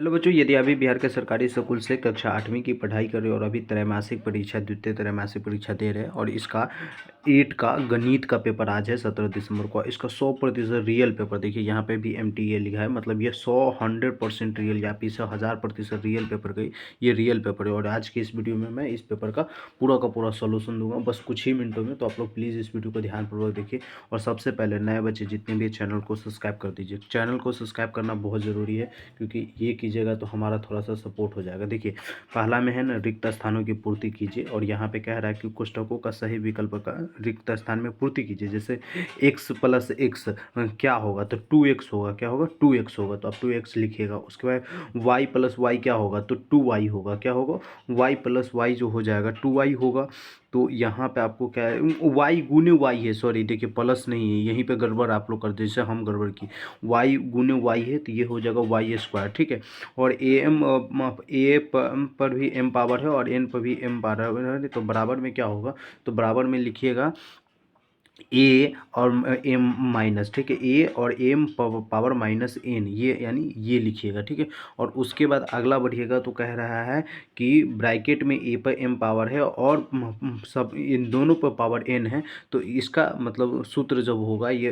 Hello बच्चों, यदि अभी बिहार के सरकारी स्कूल से कक्षा 8वीं की पढ़ाई कर रहे हो और अभी त्रैमासिक परीक्षा द्वितीय त्रैमासिक परीक्षा दे रहे हैं और इसका 8 का गणित का पेपर आज है 17 दिसंबर को। इसका 100% रियल पेपर, देखिए यहाँ पे भी MTA लिखा है, मतलब ये 100% रियल या पीछे 1000% रियल पेपर का ये रियल पेपर है। और आज की इस वीडियो में मैं इस पेपर का पूरा सोल्यूशन दूंगा बस कुछ ही मिनटों में। तो आप लोग प्लीज़ इस वीडियो को ध्यानपूर्वक देखिए। और सबसे पहले नए बच्चे जितने भी चैनल को सब्सक्राइब कर दीजिए। चैनल को सब्सक्राइब करना बहुत ज़रूरी है, क्योंकि ये कीजिएगा तो हमारा थोड़ा सा सपोर्ट हो जाएगा। देखिए पहला में है ना, रिक्त स्थानों की पूर्ति कीजिए। और यहाँ पे कह रहा है कि कोष्ठकों का सही विकल्प का रिक्त स्थान में पूर्ति कीजिए। जैसे x प्लस एक्स क्या होगा, तो 2x होगा। क्या होगा, 2x होगा, तो आप 2x लिखिएगा। उसके बाद y प्लस वाई क्या होगा, तो 2y होगा। क्या होगा, y प्लस वाई जो हो जाएगा 2y होगा। तो यहाँ पे आपको क्या है, y गुने y है, सॉरी देखिए प्लस नहीं है, यहीं पे गड़बड़ आप लोग कर दे, जैसे हम गड़बड़ की। y गुने y है तो ये हो जाएगा वाई स्क्वायर, ठीक है। और ए पर भी m पावर है और n पर भी m पावर है, तो बराबर में क्या होगा, तो बराबर में लिखिएगा ए और m माइनस, ठीक है, ए और m पावर माइनस n, ये यानी ये लिखिएगा, ठीक है। और उसके बाद अगला बढ़िएगा तो कह रहा है कि ब्रैकेट में a पर m पावर है और सब इन दोनों पर पावर n है। तो इसका मतलब सूत्र जब होगा ये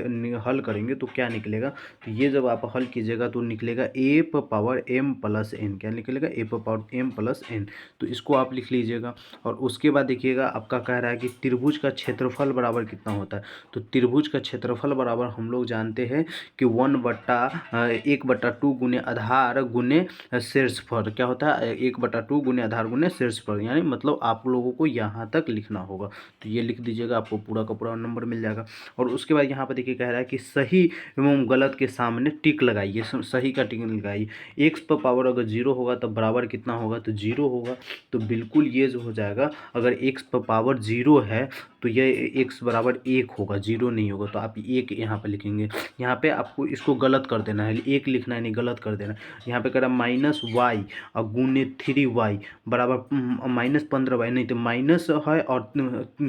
हल करेंगे तो क्या निकलेगा, तो ये जब आप हल कीजिएगा तो निकलेगा a पर पावर m प्लस n। क्या निकलेगा, a पर पावर m प्लस n। तो इसको आप लिख लीजिएगा। और उसके बाद देखिएगा आपका कह रहा है कि त्रिभुज का क्षेत्रफल बराबर कितना होता है। तो त्रिभुज का क्षेत्रफल बराबर हम लोग जानते हैं कि 1/2 गुने आधार गुने शीर्षफल। क्या होता है, 1/2 गुने आधार गुने शीर्षफल, यानी मतलब आप लोगों को यहाँ तक लिखना होगा। तो ये लिख दीजिएगा, आपको पूरा का पूरा नंबर मिल जाएगा। और उसके बाद यहाँ पर देखिए कह रहा है कि सही एवं गलत के सामने टिक लगाइए, सही का टिक लगाइए। एक्स पर पावर अगर 0 होगा तो बराबर कितना होगा, तो 0 होगा। तो बिल्कुल ये जो हो जाएगा, अगर एक्स पर पावर 0 है तो ये एक्स बराबर 1 होगा, 0 नहीं होगा। तो आप 1 यहाँ पे लिखेंगे। यहाँ पे आपको इसको गलत कर देना है, 1 लिखना है, नहीं गलत कर देना है। यहाँ पे कह रहा माइनस वाई और गुने 3y बराबर माइनस 15y, नहीं तो माइनस है और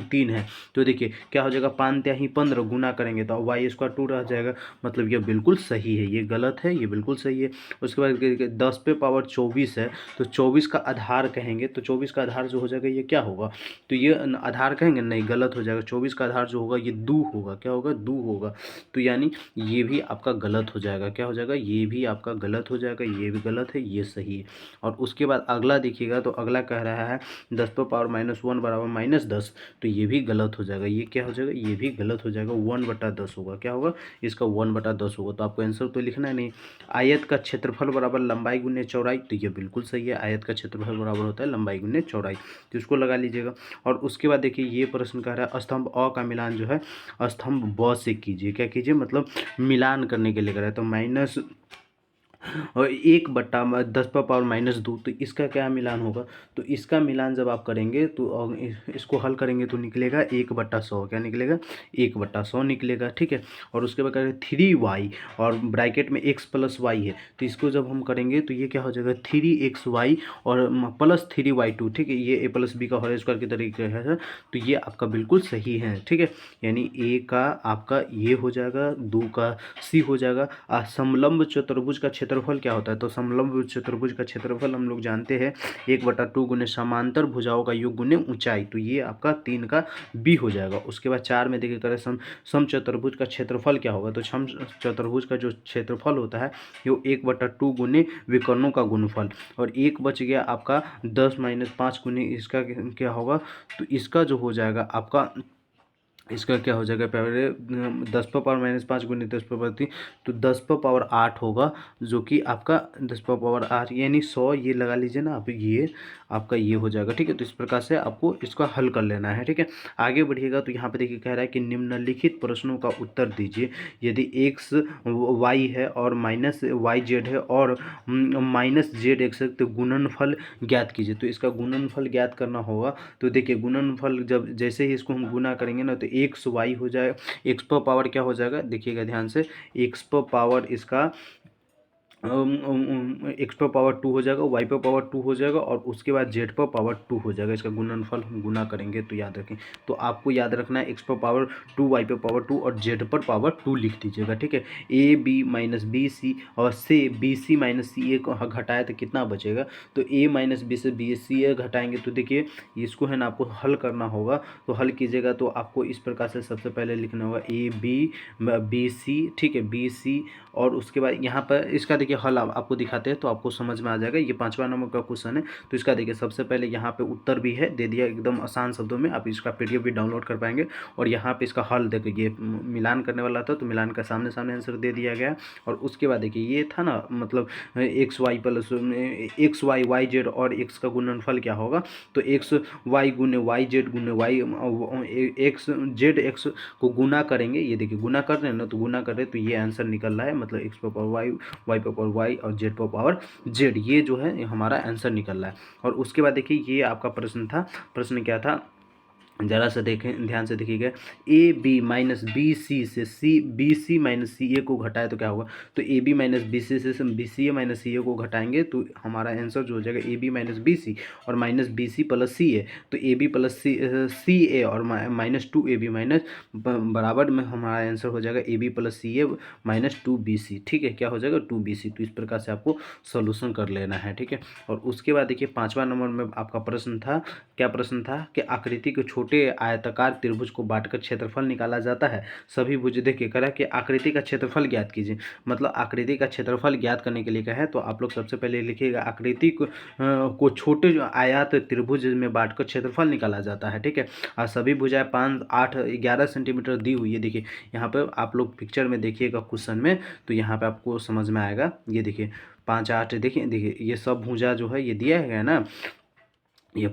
3 है। तो देखिए क्या हो जाएगा, 5×15 गुना करेंगे तो वाई स्क्वायर 2 रह जाएगा। मतलब ये बिल्कुल सही है, ये गलत है, ये बिल्कुल सही है। उसके बाद 10 पे पावर 24 है, तो 24 का आधार कहेंगे तो 24 का आधार जो हो जाएगा ये क्या होगा, तो ये आधार कहेंगे, नहीं गलत हो जाएगा। 24 का आधार जो होगा ये 2 होगा। क्या होगा, 2 होगा। तो यानी ये भी आपका गलत हो जाएगा। क्या हो जाएगा, ये भी आपका गलत हो जाएगा, ये भी गलत है, ये सही है। और उसके बाद अगला देखिएगा तो अगला कह रहा है 10 पर पावर -1 बराबर -10, तो ये भी गलत हो जाएगा। ये क्या हो जाएगा, ये भी गलत हो जाएगा, 1/10 होगा। क्या होगा, इसका 1/10 होगा। तो आपको आंसर तो लिखना है नहीं। आयत का क्षेत्रफल बराबर लंबाई गुने चौड़ाई, तो ये बिल्कुल सही है, आयत का क्षेत्रफल बराबर होता है लंबाई गुने चौड़ाई। तो इसको लगा लीजिएगा। और उसके बाद देखिए ये प्रश्न कह रहा है स्तंभ अ का मिलान जो है स्तंभ ब से कीजिए। क्या कीजिए, मतलब मिलान करने के लिए कह रहा है। तो माइनस और 1/10 पर पावर -2, तो इसका क्या मिलान होगा, तो इसका मिलान जब आप करेंगे तो इसको हल करेंगे तो निकलेगा 1/100। क्या निकलेगा, 1/100 निकलेगा, ठीक है। और उसके बाद करेंगे 3y और ब्रैकेट में x प्लस वाई है, तो इसको जब हम करेंगे तो ये क्या हो जाएगा 3xy और प्लस 3y2, ठीक है। ये a प्लस बी का होल स्क्वायर की तरीके है, तो ये आपका बिल्कुल सही है, ठीक है। यानी a का आपका ये हो जाएगा, 2 का c हो जाएगा। समलंब चतुर्भुज का क्षेत्रफल क्या होता है, तो समलंब चतुर्भुज का क्षेत्रफल हम लोग जानते हैं 1/2 गुने समांतर भुजाओं का योग गुने ऊंचाई, तो ये आपका 3 का बी हो जाएगा। उसके बाद 4 में देखिए करें सम चतुर्भुज का क्षेत्रफल क्या होगा, तो सम चतुर्भुज का जो क्षेत्रफल होता है वो 1/2 गुने विकर्णों का गुणफल। और एक बच गया आपका 10-5 गुने इसका क्या होगा, तो इसका जो हो जाएगा आपका, इसका क्या हो जाएगा, पहले 10 पर पावर -5 गुने 10 पर पावर 3, तो 10 पर पावर 8 होगा, जो कि आपका 10 पर पावर 8 यानी 100, ये लगा लीजिए ना आप, ये आपका ये हो जाएगा, ठीक है। तो इस प्रकार से आपको इसका हल कर लेना है, ठीक है। आगे बढ़िएगा तो यहाँ पे देखिए कह रहा है कि निम्नलिखित प्रश्नों का उत्तर दीजिए यदि x y है और -yz है और -zx है, तो गुणनफल ज्ञात कीजिए। तो इसका गुणनफल ज्ञात करना होगा। तो देखिए गुणनफल जब जैसे ही इसको हम गुना करेंगे ना, तो एक्स वाई हो जाएगा, एक्स पर पावर क्या हो जाएगा, देखिएगा ध्यान से, एक्स पर पावर इसका एक्स पर पावर 2 हो जाएगा, वाई पर पावर 2 हो जाएगा और उसके बाद जेड पर पावर 2 हो जाएगा। इसका गुणनफल हम गुना करेंगे तो याद रखें। तो आपको याद रखना है एक्स पर पावर 2, वाई पर पावर 2 और जेड पर पावर 2 लिख दीजिएगा, ठीक है। A B minus B C और से बी सी माइनस सी ए को घटाए तो कितना बचेगा, तो ए माइनस बी से बी सी ए घटाएंगे तो देखिए इसको है ना आपको हल करना होगा। तो हल कीजिएगा तो आपको इस प्रकार से सबसे पहले लिखना होगा ए बी सी, ठीक है, बी सी और उसके बाद यहाँ पर इसका देखिए हल आपको दिखाते हैं तो आपको समझ में आ जाएगा। ये 5वां नंबर का क्वेश्चन है। तो इसका देखिए सबसे पहले यहाँ पे उत्तर भी है दे दिया एकदम आसान शब्दों में, आप इसका पीडीएफ भी डाउनलोड कर पाएंगे। और यहाँ पे इसका हल देखिए ये मिलान करने वाला था तो मिलान का सामने सामने आंसर दे दिया गया। और उसके बाद देखिए ये था ना मतलब X Y plus X Y Y Z और एक्स का गुणनफल क्या होगा, तो एक्स वाई गुने वाई जेड गुने वाई एक्स जेड एक्स को गुना करेंगे। ये देखिए गुना कर रहे हैं ना, तो गुना कर रहे हैं तो ये आंसर निकल रहा है, मतलब एक्स पर पावर वाई, वाई पर पावर वाई और जेड पर पावर जेड, ये जो है हमारा आंसर निकल रहा है। और उसके बाद देखिए ये आपका प्रश्न था, प्रश्न क्या था जरा सा देखें, ध्यान से देखिएगा। A B minus B C से सी बी सी माइनस सी ए को घटाए तो क्या होगा, तो A B minus B C से बी सी ए माइनस सी ए को घटाएंगे तो हमारा आंसर जो हो जाएगा A B minus B C और minus B C plus C A. तो ए बी प्लस सी ए और माइनस 2 ए बी माइनस बराबर में हमारा आंसर हो जाएगा A B plus C A minus 2 B C, ठीक है, क्या हो जाएगा 2 बी सी। तो इस प्रकार से आपको सोल्यूशन कर लेना है, ठीक है। और उसके बाद देखिए 5वां नंबर में आपका प्रश्न था, क्या प्रश्न था कि आकृति के छोटे आयताकार त्रिभुज को बांटकर क्षेत्रफल निकाला जाता है। सभी भुज देखिए कह रहा है कि आकृति का क्षेत्रफल ज्ञात कीजिए, मतलब आकृति का क्षेत्रफल ज्ञात करने के लिए क्या है, तो आप लोग सबसे पहले लिखिएगा आकृति को छोटे जो आयत त्रिभुज में बांटकर क्षेत्रफल निकाला जाता है, ठीक है। और सभी भुजाएं 5, 8, 11 सेंटीमीटर दी हुई है। देखिए यहाँ पर आप लोग पिक्चर में देखिएगा क्वेश्चन में, तो यहाँ पे आपको समझ में आएगा। ये देखिए 5, 8 देखिए देखिए ये सब भुजा जो है ये दिया है ना, ये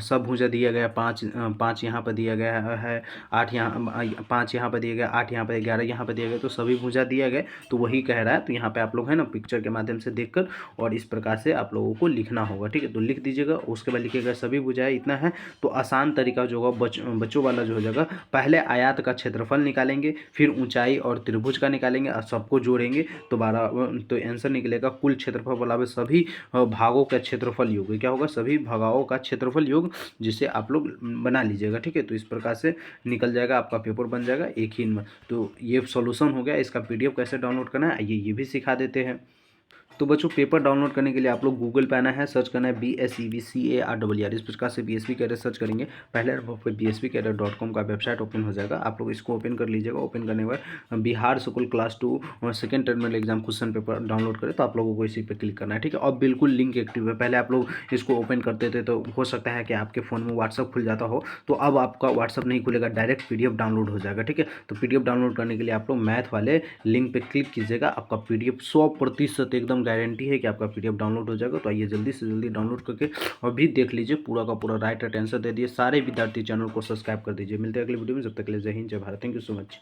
सब भुजा दिया गया, 5 यहाँ पर दिया गया है, 8 यहाँ 5 यहाँ पर दिया गया, 8 यहाँ पर 11 यहाँ पर दिया गया, तो सभी भुजा दिया गया तो वही कह रहा है। तो यहाँ पे आप लोग है ना पिक्चर के माध्यम से देखकर और इस प्रकार से आप लोगों को लिखना होगा, ठीक है। तो लिख दीजिएगा, उसके बाद लिखिएगा सभी भुजाएं इतना है। तो आसान तरीका जो होगा बच्चों वाला जो हो जाएगा, पहले आयत का क्षेत्रफल निकालेंगे, फिर ऊंचाई और त्रिभुज का निकालेंगे और सबको जोड़ेंगे तो 12, तो आंसर निकलेगा कुल क्षेत्रफल बराबर सभी भागों का क्षेत्रफल योग, क्या होगा सभी भागों का क्षेत्रफल योग, जिसे आप लोग बना लीजिएगा, ठीक है। तो इस प्रकार से निकल जाएगा, आपका पेपर बन जाएगा एक ही में। तो ये सॉल्यूशन हो गया। इसका पीडीएफ कैसे डाउनलोड करना है आइए ये भी सिखा देते हैं। तो बच्चों पेपर डाउनलोड करने के लिए आप लोग गूगल पे आना है, सर्च करना है BSEVCARER, इस प्रकार से BSV कैरियर सर्च करेंगे। पहले BSVcareer.com का वेबसाइट ओपन हो जाएगा, आप लोग इसको ओपन कर लीजिएगा। ओपन करने के बाद बिहार स्कूल क्लास 2 और second terminal exam question paper download करें तो आप लोगों को इसी पर क्लिक करना है, ठीक है। और बिल्कुल लिंक एक्टिव है, पहले आप लोग इसको ओपन करते थे तो हो सकता है कि आपके फ़ोन में व्हाट्सअप खुल जाता हो, तो अब आपका व्हाट्सअप नहीं खुलेगा, डायरेक्ट PDF डाउनलोड हो जाएगा, ठीक है। तो PDF डाउनलोड करने के लिए आप लोग मैथ वाले लिंक पर क्लिक कीजिएगा, आपका PDF 100% एकदम गारंटी है कि आपका PDF डाउनलोड हो जाएगा। तो आइए जल्दी से जल्दी डाउनलोड करके और भी देख लीजिए, पूरा का पूरा राइट आंसर दे दिए। सारे विद्यार्थी चैनल को सब्सक्राइब कर दीजिए। मिलते हैं अगले वीडियो में, जब तक के लिए जय हिंद जय Bharat, thank you so much.